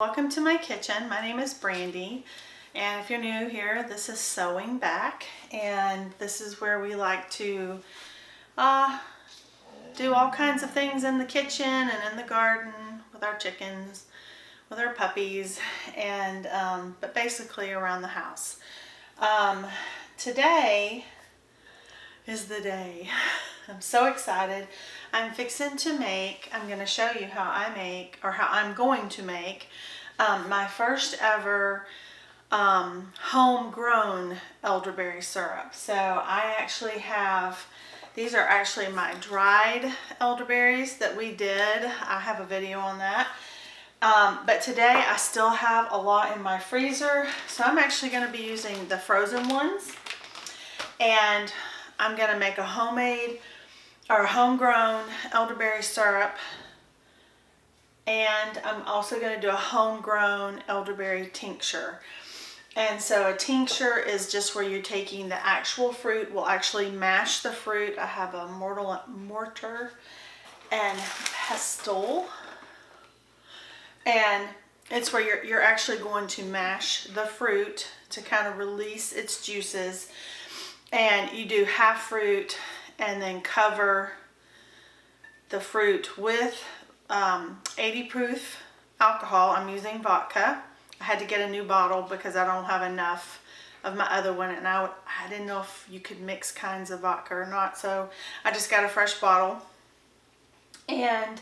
Welcome to my kitchen. My name is Brandy, and if you're new here, this is Sowing back, and this is where we like to do all kinds of things in the kitchen and in the garden with our chickens, with our puppies, and but basically around the house. Today is the day. I'm so excited. I'm going to show you how I make, or how I'm going to make my first ever homegrown elderberry syrup. So I actually have, these are actually my dried elderberries that we did. I have a video on that. But today I still have a lot in my freezer. So I'm actually going to be using the frozen ones. And I'm going to make a homemade or homegrown elderberry syrup, and I'm also going to do a homegrown elderberry tincture. And so a tincture is just where you're taking the actual fruit. We'll actually mash the fruit. I have a mortar and pestle, and it's where you're actually going to mash the fruit to kind of release its juices. And you do half fruit and then cover the fruit with 80 proof alcohol. I'm using vodka. I had to get a new bottle because I don't have enough of my other one, and I didn't know if you could mix kinds of vodka or not, so I just got a fresh bottle. And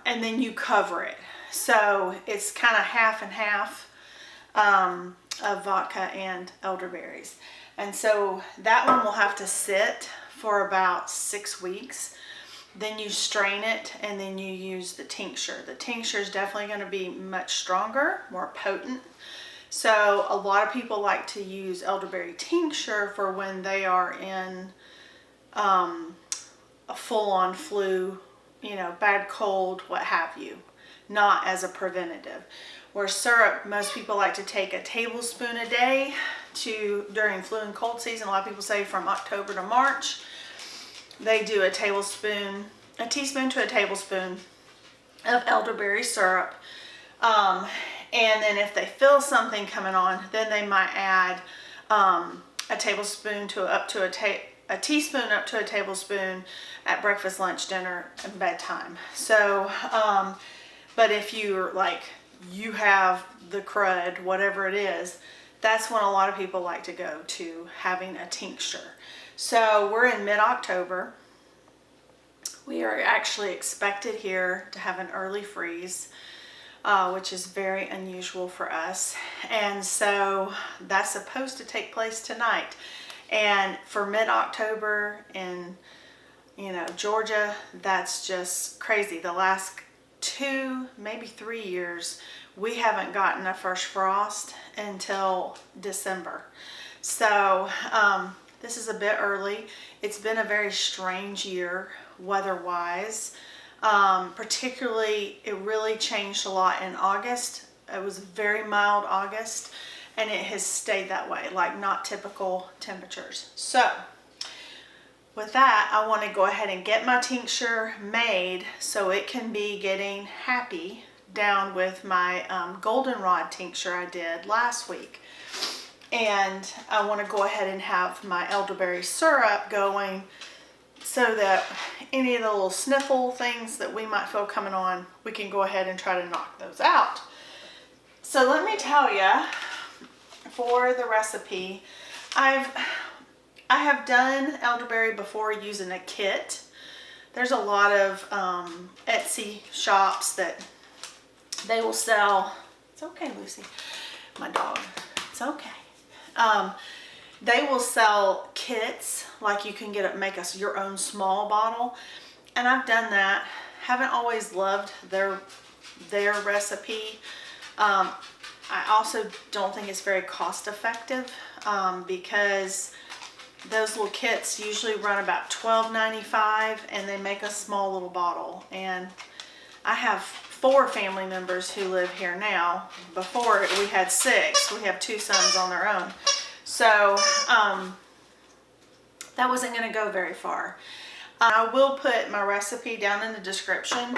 then you cover it, so it's kind of half and half of vodka and elderberries. And so that one will have to sit for about 6 weeks. Then you strain it, and then you use the tincture. The tincture is definitely going to be much stronger, more potent. So a lot of people like to use elderberry tincture for when they are in a full-on flu, bad cold, what have you, not as a preventative. Where syrup, most people like to take a tablespoon a day during flu and cold season. A lot of people say from October to March. They do a teaspoon to a tablespoon of elderberry syrup. And then if they feel something coming on, then they might add a teaspoon up to a tablespoon at breakfast, lunch, dinner, and bedtime. So, but if you're like, you have the crud, whatever it is, that's when a lot of people like to go to having a tincture. So we're in mid-October. We are actually expected here to have an early freeze, which is very unusual for us. And so that's supposed to take place tonight. And for mid-October in Georgia, that's just crazy. The last 2, maybe 3 years, we haven't gotten a first frost until December. So this is a bit early. It's been a very strange year weather-wise. Particularly, it really changed a lot in August. It was a very mild August, and it has stayed that way, like not typical temperatures. So with that, I want to go ahead and get my tincture made so it can be getting happy down with my goldenrod tincture I did last week. And I want to go ahead and have my elderberry syrup going so that any of the little sniffle things that we might feel coming on, we can go ahead and try to knock those out. So let me tell you, for the recipe, I have done elderberry before using a kit. There's a lot of Etsy shops that they will sell. It's okay, Lucy, my dog. It's okay. They will sell kits, like you can make your own small bottle, and I've done that. Haven't always loved their recipe. I also don't think it's very cost effective because those little kits usually run about $12.95, and they make a small little bottle. And I have 4 family members who live here now. Before we had 6. We have 2 sons on their own. So that wasn't going to go very far. I will put my recipe down in the description,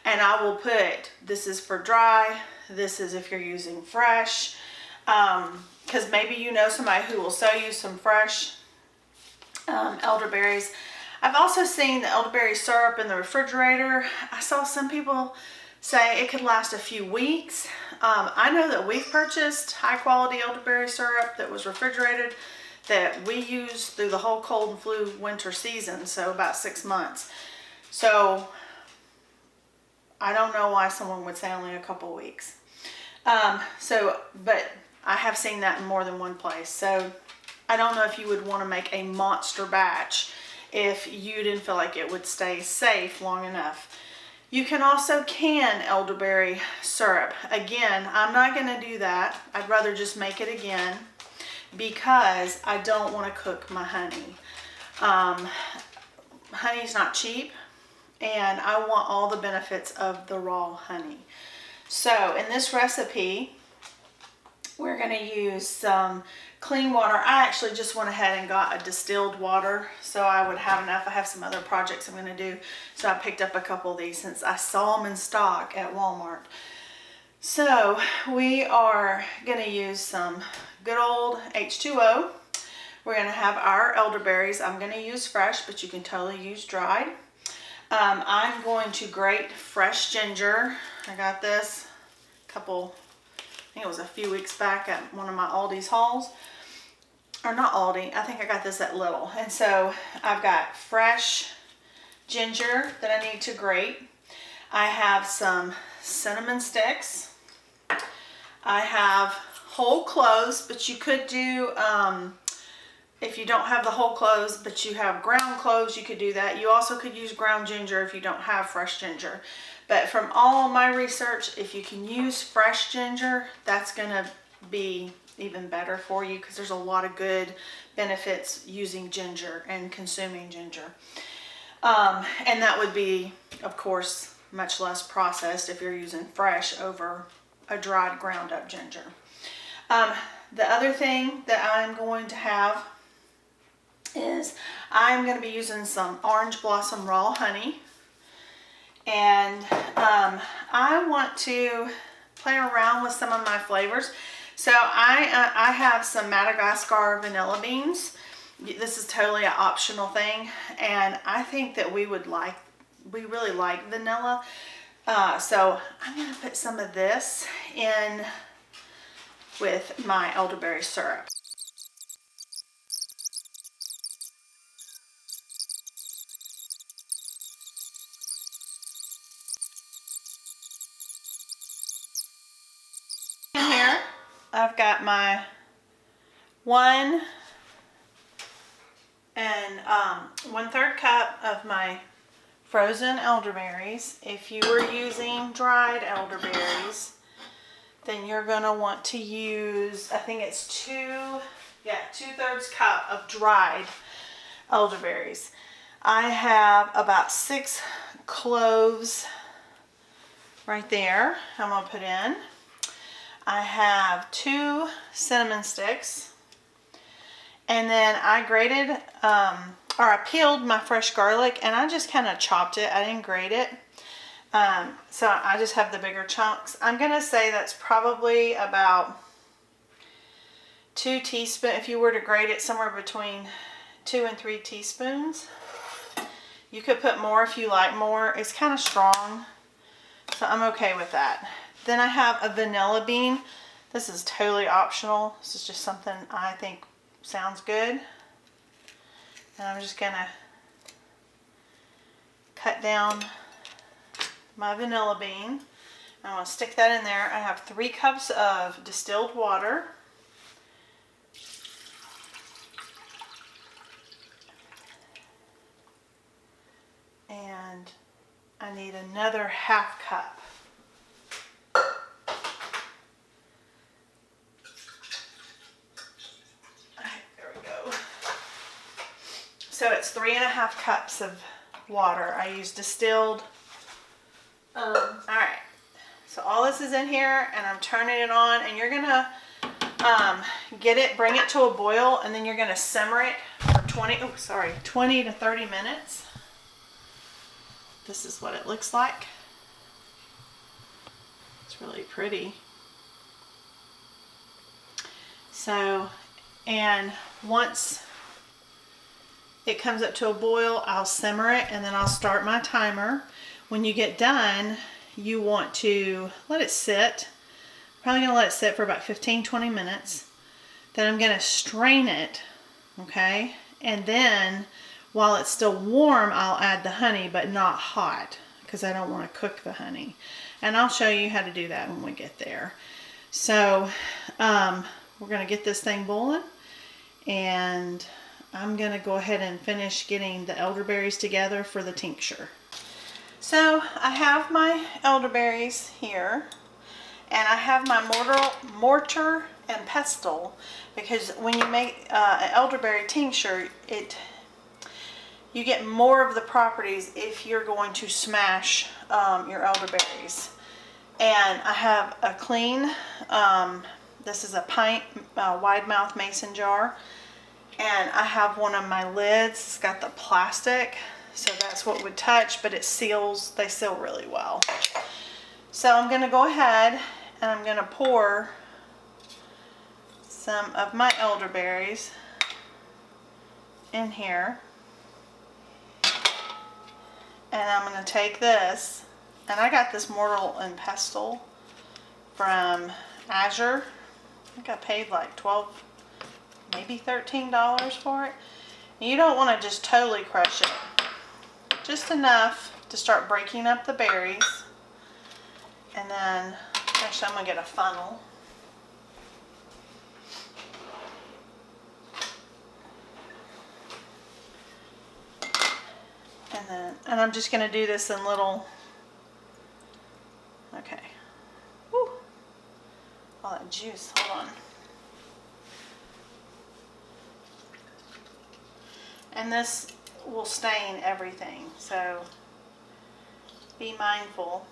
and I will put, this is for dry, This is if you're using fresh, because maybe you know somebody who will sell you some fresh elderberries. I've also seen the elderberry syrup in the refrigerator. I saw some people say it could last a few weeks. I know that we've purchased high quality elderberry syrup that was refrigerated that we used through the whole cold and flu winter season, so about 6 months. So I don't know why someone would say only a couple weeks. But I have seen that in more than one place. So I don't know if you would want to make a monster batch if you didn't feel like it would stay safe long enough. You can also can elderberry syrup. Again, I'm not going to do that. I'd rather just make it again because I don't want to cook my honey. Honey's not cheap, and I want all the benefits of the raw honey. So in this recipe, we're going to use some clean water. I actually just went ahead and got a distilled water so I would have enough. I have some other projects I'm going to do, so I picked up a couple of these since I saw them in stock at Walmart. So we are going to use some good old H2O. We're going to have our elderberries. I'm going to use fresh, but you can totally use dried. I'm going to grate fresh ginger. I got this a couple, I think it was a few weeks back at one of my Aldi's hauls. Or not Aldi, I think I got this at Little. And so I've got fresh ginger that I need to grate. I have some cinnamon sticks. I have whole cloves, but you could do, if you don't have the whole cloves, but you have ground cloves, you could do that. You also could use ground ginger if you don't have fresh ginger. But from all my research, if you can use fresh ginger, that's going to be even better for you because there's a lot of good benefits using ginger and consuming ginger. And that would be, of course, much less processed if you're using fresh over a dried ground up ginger. The other thing that I'm going to have is I'm going to be using some orange blossom raw honey, and I want to play around with some of my flavors. So I have some Madagascar vanilla beans. This is totally an optional thing, and I think that we really like vanilla. So I'm going to put some of this in with my elderberry syrup. In here, I've got my 1 1/3 cup of my frozen elderberries. If you were using dried elderberries, then you're going to want to use, I think it's 2/3 cup of dried elderberries. I have about 6 cloves right there I'm going to put in. I have 2 cinnamon sticks, and then I grated, or I peeled my fresh garlic, and I just kind of chopped it. I didn't grate it. So I just have the bigger chunks. I'm going to say that's probably about 2 teaspoons. If you were to grate it, somewhere between 2 and 3 teaspoons. You could put more if you like more. It's kind of strong, so I'm okay with that. Then I have a vanilla bean. This is totally optional. This is just something I think sounds good. And I'm just going to cut down my vanilla bean. I'm going to stick that in there. I have 3 cups of distilled water. And I need another 1/2 cup. So it's 3.5 cups of water. I use distilled. All right. So all this is in here, and I'm turning it on, and you're gonna bring it to a boil, and then you're gonna simmer it for 20 to 30 minutes. This is what it looks like. It's really pretty. So, and once it comes up to a boil, I'll simmer it and then I'll start my timer. When you get done, you want to let it sit. Probably gonna let it sit for about 15-20 minutes. Then I'm gonna strain it, okay? And then while it's still warm, I'll add the honey, but not hot, because I don't want to cook the honey. And I'll show you how to do that when we get there. So we're gonna get this thing boiling, and I'm gonna go ahead and finish getting the elderberries together for the tincture. So I have my elderberries here, and I have my mortar and pestle, because when you make an elderberry tincture, you get more of the properties if you're going to smash your elderberries. And I have a clean, this is a pint wide mouth mason jar, and I have one of my lids. It's got the plastic, so that's what would touch, but it seals, they seal really well. So I'm going to go ahead and I'm going to pour some of my elderberries in here. And I'm going to take this, and I got this mortar and pestle from Azure. I think I paid like $12, maybe $13 for it. And you don't want to just totally crush it. Just enough to start breaking up the berries. And then, actually I'm going to get a funnel. And I'm just going to do this in little, okay. Woo. All that juice, hold on. And this will stain everything, so be mindful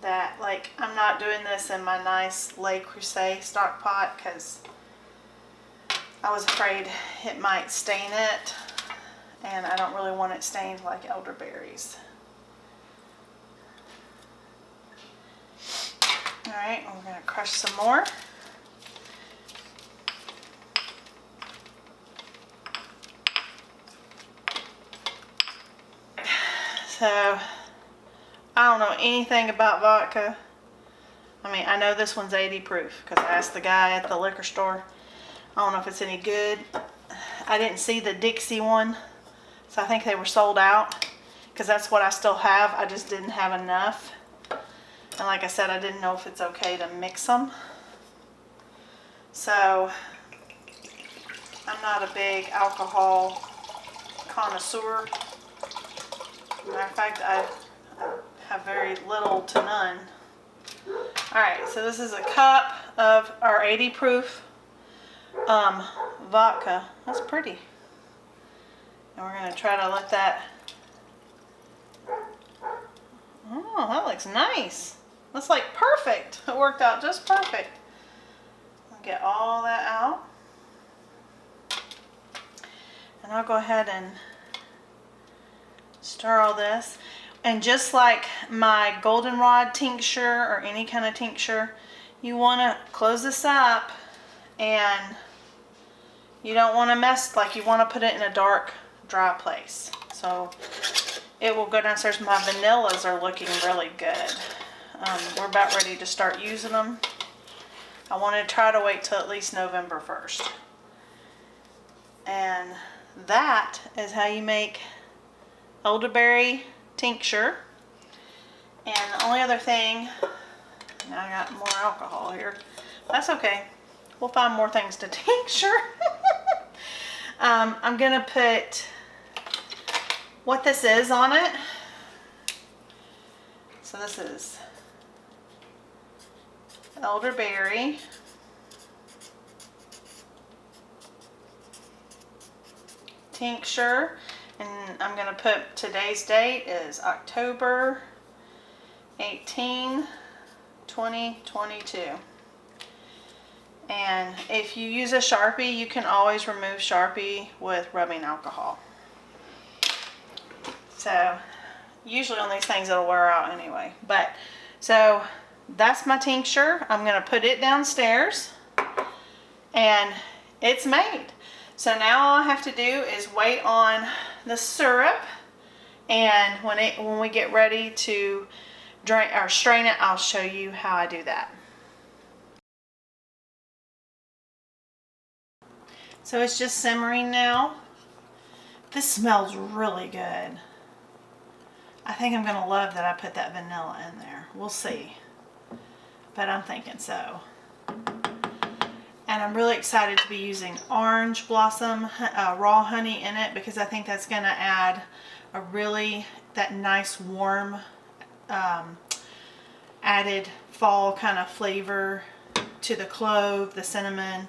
that, like, I'm not doing this in my nice Le Creuset stock pot because I was afraid it might stain it, and I don't really want it stained like elderberries. Alright, we're going to crush some more. So, I don't know anything about vodka. I mean, I know this one's 80 proof because I asked the guy at the liquor store. I don't know if it's any good. I didn't see the Dixie one, so I think they were sold out because that's what I still have. I just didn't have enough. And like I said, I didn't know if it's okay to mix them. So, I'm not a big alcohol connoisseur. Matter of fact, I have very little to none. Alright, so this is a cup of our 80 proof vodka. That's pretty. And we're going to try to let that... Oh, that looks nice. That's like perfect. It worked out just perfect. I'll get all that out. And I'll go ahead and stir all this. And just like my goldenrod tincture or any kind of tincture, you want to close this up, and you don't want to mess, like you want to put it in a dark, dry place. So it will go downstairs. My vanillas are looking really good. We're about ready to start using them. I want to try to wait till at least November 1st. And that is how you make elderberry tincture. And the only other thing, now I got more alcohol here. That's okay. We'll find more things to tincture. I'm gonna put what this is on it. So this is elderberry, tincture, and I'm going to put today's date is October 18, 2022. And if you use a Sharpie, you can always remove Sharpie with rubbing alcohol. So usually on these things it'll wear out anyway. But so that's my tincture. I'm going to put it downstairs and it's made. So now all I have to do is wait on the syrup, and when we get ready to drain or strain it, I'll show you how I do that. So it's just simmering now. This smells really good. I think I'm going to love that I put that vanilla in there. We'll see. But I'm thinking so. And I'm really excited to be using orange blossom raw honey in it, because I think that's going to add a that nice warm added fall kind of flavor to the clove, the cinnamon,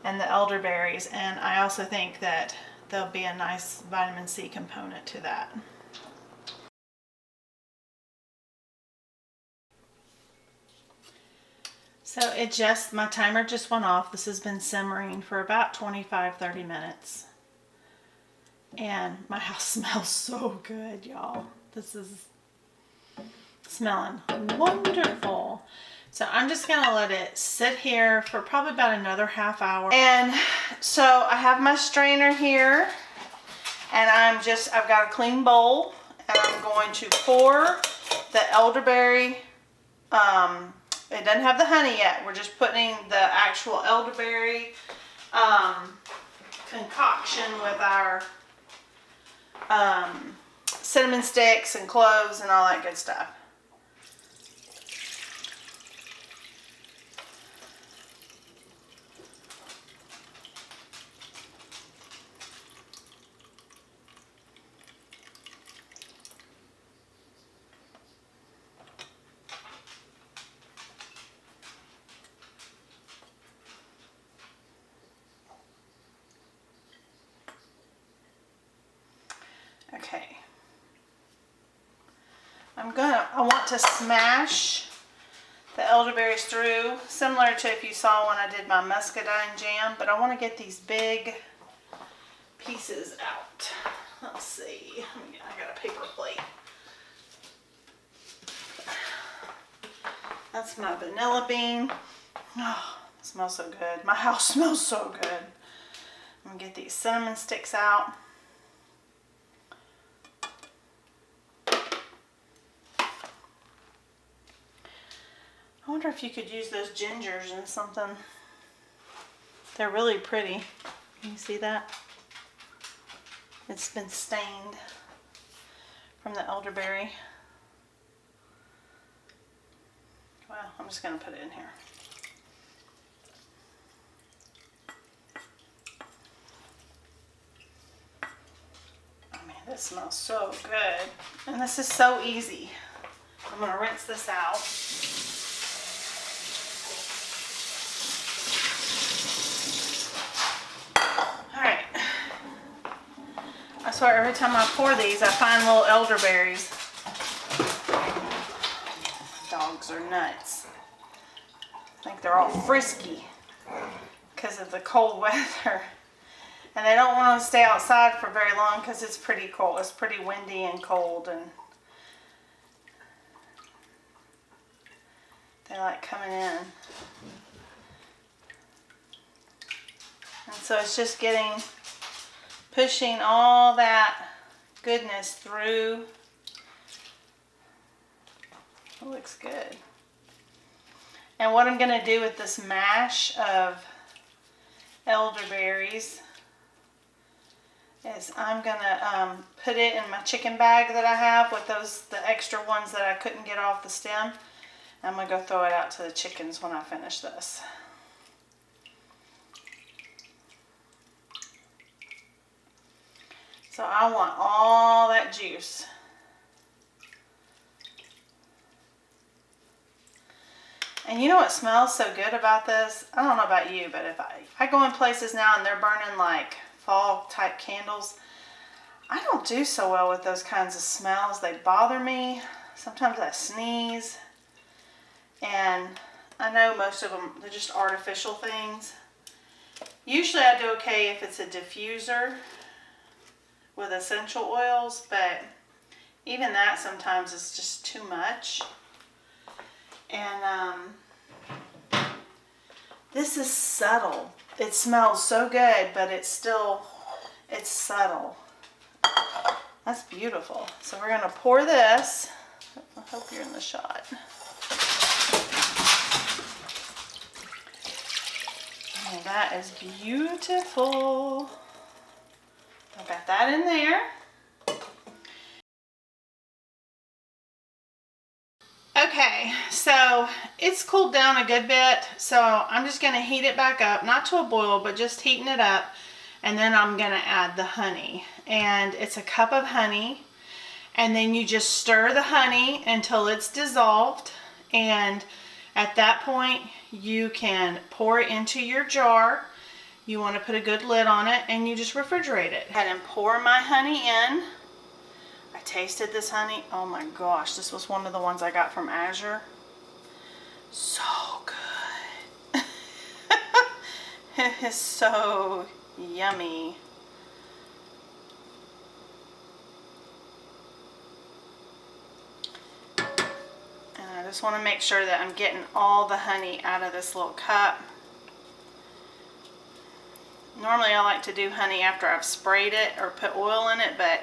and the elderberries. And I also think that there'll be a nice vitamin C component to that. So my timer just went off. This has been simmering for about 25-30 minutes. And my house smells so good, y'all. This is smelling wonderful. So I'm just gonna let it sit here for probably about another half hour. And so I have my strainer here, and I've got a clean bowl, and I'm going to pour the elderberry. It doesn't have the honey yet. We're just putting the actual elderberry concoction with our cinnamon sticks and cloves and all that good stuff. Okay, I want to smash the elderberries through, similar to if you saw when I did my muscadine jam, but I want to get these big pieces out. Let's see, I got a paper plate. That's my vanilla bean. Oh, it smells so good. My house smells so good. I'm gonna get these cinnamon sticks out. I wonder if you could use those gingers in something. They're really pretty. Can you see that? It's been stained from the elderberry. Well, I'm just going to put it in here. Oh man, this smells so good. And this is so easy. I'm going to rinse this out. I swear every time I pour these, I find little elderberries. Dogs are nuts. I think they're all frisky because of the cold weather. And they don't want to stay outside for very long because it's pretty cold. It's pretty windy and cold, and they like coming in. And so it's just pushing all that goodness through. It looks good. And what I'm going to do with this mash of elderberries is I'm going to put it in my chicken bag that I have with the extra ones that I couldn't get off the stem. I'm going to go throw it out to the chickens when I finish this. So I want all that juice. And you know what smells so good about this? I don't know about you, but if I go in places now and they're burning like fall type candles, I don't do so well with those kinds of smells. They bother me. Sometimes I sneeze. And I know most of them, they're just artificial things. Usually I do okay if it's a diffuser with essential oils, but Even that sometimes is just too much. And this is subtle. It smells so good, but it's subtle. That's beautiful. So we're gonna pour this. I hope you're in the shot. And that is beautiful. I got that in there. Okay, so it's cooled down a good bit, so I'm just gonna heat it back up, not to a boil, but just heating it up, and then I'm gonna add the honey. And it's a cup of honey, and then you just stir the honey until it's dissolved, and at that point you can pour it into your jar. You want to put a good lid on it, and you just refrigerate it. Go ahead and pour my honey in. I tasted this honey. Oh my gosh, this was one of the ones I got from Azure. So good. It is so yummy. And I just want to make sure that I'm getting all the honey out of this little cup. Normally I like to do honey after I've sprayed it or put oil in it, but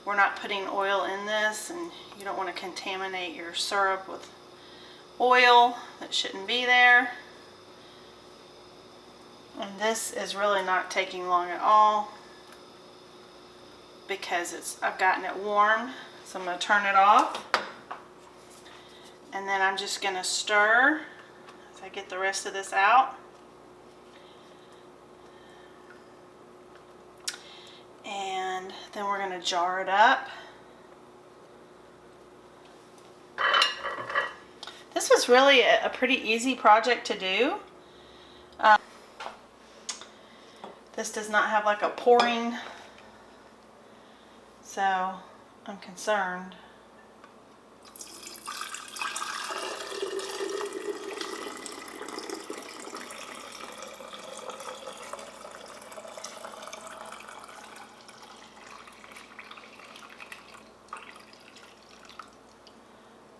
we're not putting oil in this, and you don't want to contaminate your syrup with oil that shouldn't be there. And this is really not taking long at all because I've gotten it warm. So I'm going to turn it off, and then I'm just going to stir as I get the rest of this out. And then we're going to jar it up. This was really a pretty easy project to do. This does not have like a pouring, so I'm concerned.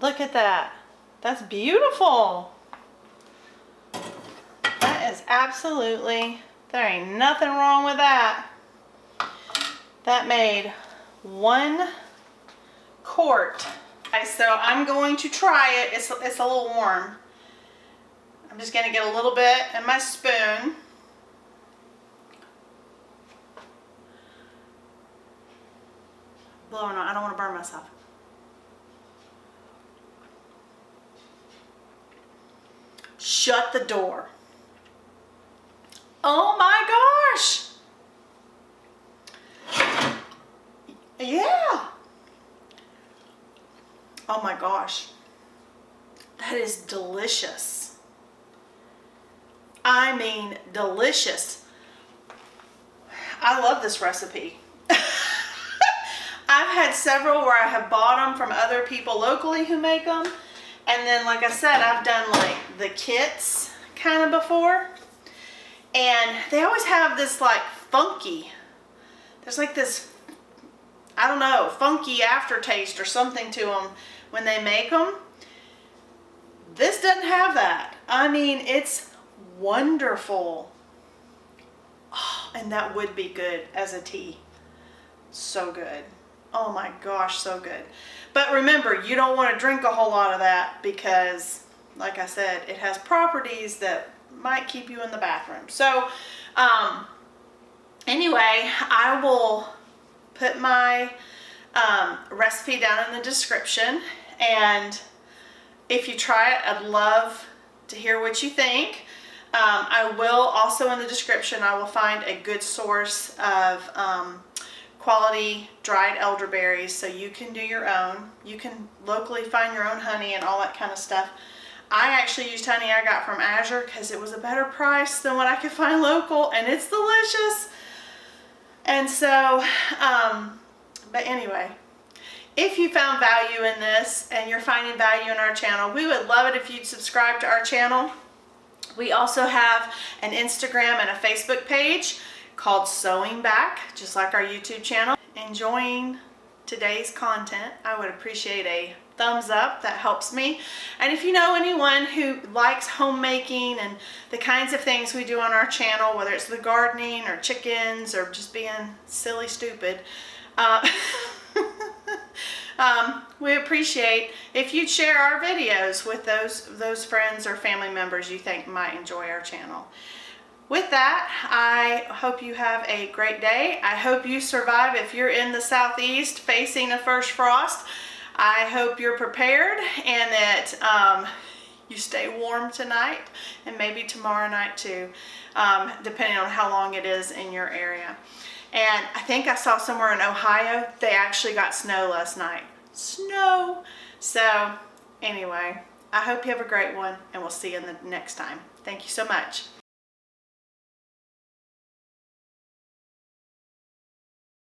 Look at that. That's beautiful. That is absolutely, there ain't nothing wrong with that. That made 1 quart. Okay, so I'm going to try it. It's a little warm. I'm just going to get a little bit in my spoon. Blowing on. I don't want to burn myself. Shut the door. Oh my gosh. Yeah. Oh my gosh. That is delicious. I mean, delicious. I love this recipe. I've had several where I have bought them from other people locally who make them. And then, like I said, I've done like the kits kind of before. And they always have this like funky, there's like this, I don't know, funky aftertaste or something to them when they make them. This doesn't have that. I mean, it's wonderful. Oh, and that would be good as a tea. So good. Oh my gosh, so good. But remember, you don't want to drink a whole lot of that because, like I said, it has properties that might keep you in the bathroom. So, anyway, I will put my recipe down in the description. And if you try it, I'd love to hear what you think. I will also in the description, I will find a good source of quality dried elderberries so you can do your own. You can locally find your own honey and all that kind of stuff. I actually used honey I got from Azure because it was a better price than what I could find local, and it's delicious. And so, but anyway, if you found value in this and you're finding value in our channel, we would love it if you'd subscribe to our channel. We also have an Instagram and a Facebook page called Sowing Back, just like our YouTube channel. Enjoying today's content, I would appreciate a thumbs up. That helps me. And if you know anyone who likes homemaking and the kinds of things we do on our channel, whether it's the gardening or chickens or just being silly stupid, we appreciate if you'd share our videos with those friends or family members you think might enjoy our channel. With that, I hope you have a great day. I hope you survive if you're in the southeast facing a first frost. I hope you're prepared and that you stay warm tonight and maybe tomorrow night too, depending on how long it is in your area. And I think I saw somewhere in Ohio, they actually got snow last night. Snow! So anyway, I hope you have a great one and we'll see you in the next time. Thank you so much.